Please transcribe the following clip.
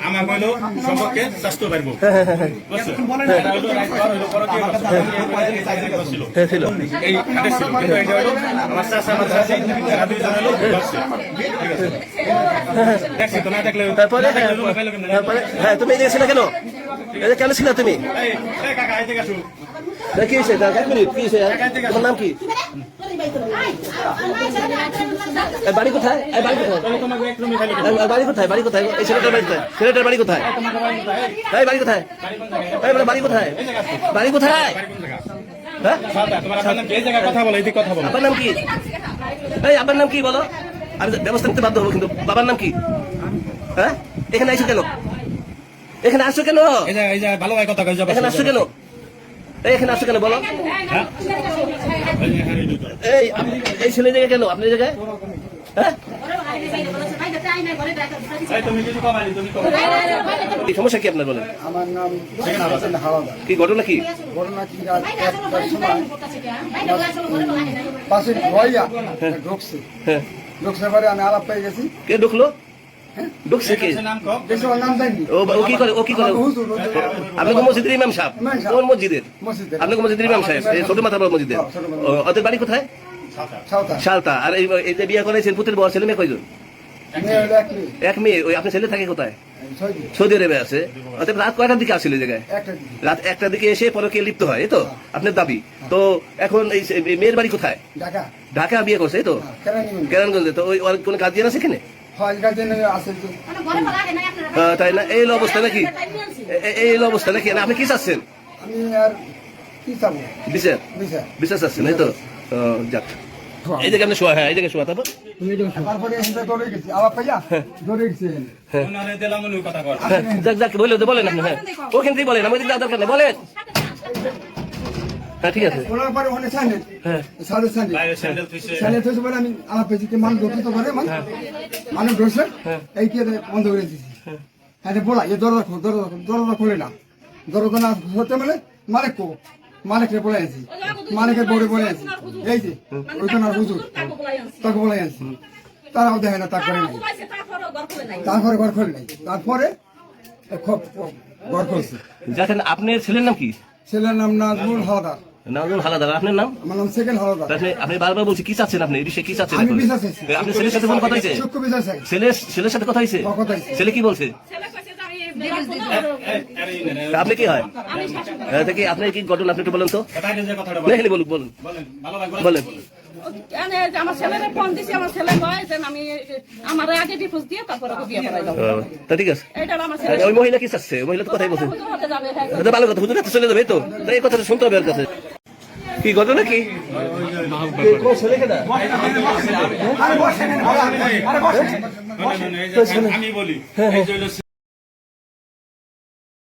আমার হইলো সম্পর্কে স্বাস্থ্য পারব তুমি ছিল কেন কেন ছিল তুমি কি হয়েছে কি হয়েছে তোমার নাম কি বাড়ি কোথায় বাড়ি কোথায় বাড়ি কোথায় এই ছেলেটার বাড়ি কোথায় ছেলেটার বাড়ি কোথায় এই বাড়ি কোথায় এই বাড়ি কোথায় বাড়ি কোথায় আপনার নাম কি এই আপনার নাম কি বলো আর ব্যবস্থা নিতে বাধ্য হবো কিন্তু বাবার নাম কি হ্যাঁ এখানে আইসো কেন এখানে আসছো কেন এখানে আসছো কেন এখানে আসছো কেন বলো এই ছেলে জায়গায় কেন আপনার জায়গায় হ্যাঁ সমস্যা কি আপনার বলেন আমার নাম কি ঘটনা কি ঘটনা কি পাশে ভয়া ঢুকছে ঢুকছে পরে আমি আলাপ পেয়ে গেছি কে ঢুকলো ঢুকছে কে নাম জানি ও কি করে আপনি তো মসজিদের ইমাম সাহেব কোন মসজিদের আপনি মসজিদের ইমাম সাহেব ছোট মাথা মসজিদের ওদের বাড়ি কোথায় সালতা আর এই যে বিয়ে করেছেন পুত্রের বড় ছেলে মেয়ে কয়জন এক মেয়ে ওই আপনার ছেলে থাকে কোথায় সৌদি আরবে আছে অর্থাৎ রাত কয়টার দিকে আসছিল এই জায়গায় রাত 1টার দিকে এসে পরকে লিপ্ত হয় এই তো আপনার দাবি তো এখন এই মেয়ের বাড়ি কোথায় ঢাকা বিয়ে করছে এই তো কেরানগঞ্জে তো ওই কোন গার্জিয়ান আছে এখানে তাই না এই অবস্থা নাকি এই অবস্থা নাকি আপনি কি চাচ্ছেন বিচার চাচ্ছেন এই তো যাক এই জায়গায় আপনি শোয়া হ্যাঁ এই জায়গায় শোয়া তারপর যাক যাক বলেন আপনি হ্যাঁ ওখান থেকেই বলেন আমাদের দরকার নেই বলেন হ্যাঁ ঠিক আছে আমি আলাপ পেয়েছি মানুষ ঢুকতে পারে মানুষ ঢুকছে এই কি বন্ধ করে দিচ্ছি হ্যাঁ বলা এই দরজা খোলে না দরজা না হতে মানে মালিক কো মালিককে বলে আনছি মালিকের বড়ে বলে আনছি এই যে ওইখানে হুজুর তাকে বলে আনছি তারাও দেখে না তারপরে নাই তারপরে ঘর খোলে নাই তারপরে ঘর খুলছে দেখেন আপনার ছেলের নাম কি ছেলের নাম নাজমুল হাওলাদার নাজমুল হাওলাদার আপনার নাম আমার নাম সেকেন্ড হাওলাদার আপনি বারবার বলছি কি চাচ্ছেন আপনি এই বিষয়ে কি চাচ্ছেন আমি বিচার চাইছি আপনি ছেলের সাথে কোন কথা হয়েছে ছেলের সাথে কথা হয়েছে ছেলে কি বলছে আপনি কি হয় দেখি আপনার কি ঘটনা আপনি একটু বলেন তো বলুন বলুন বলেন আমার ছেলের ফোন দিছি আমার ছেলে কয় যে আমি আমার আগে ডিভোর্স দিয়ে তারপরে বিয়ে করাই দাও তা ঠিক আছে এটা আমার ছেলে ওই মহিলা কি চাচ্ছে মহিলা তো কথাই বলছে ভালো কথা হুজুর চলে যাবে তো তাই এই কথাটা শুনতে হবে ওর কাছে কি ঘটনা কি আমি বলি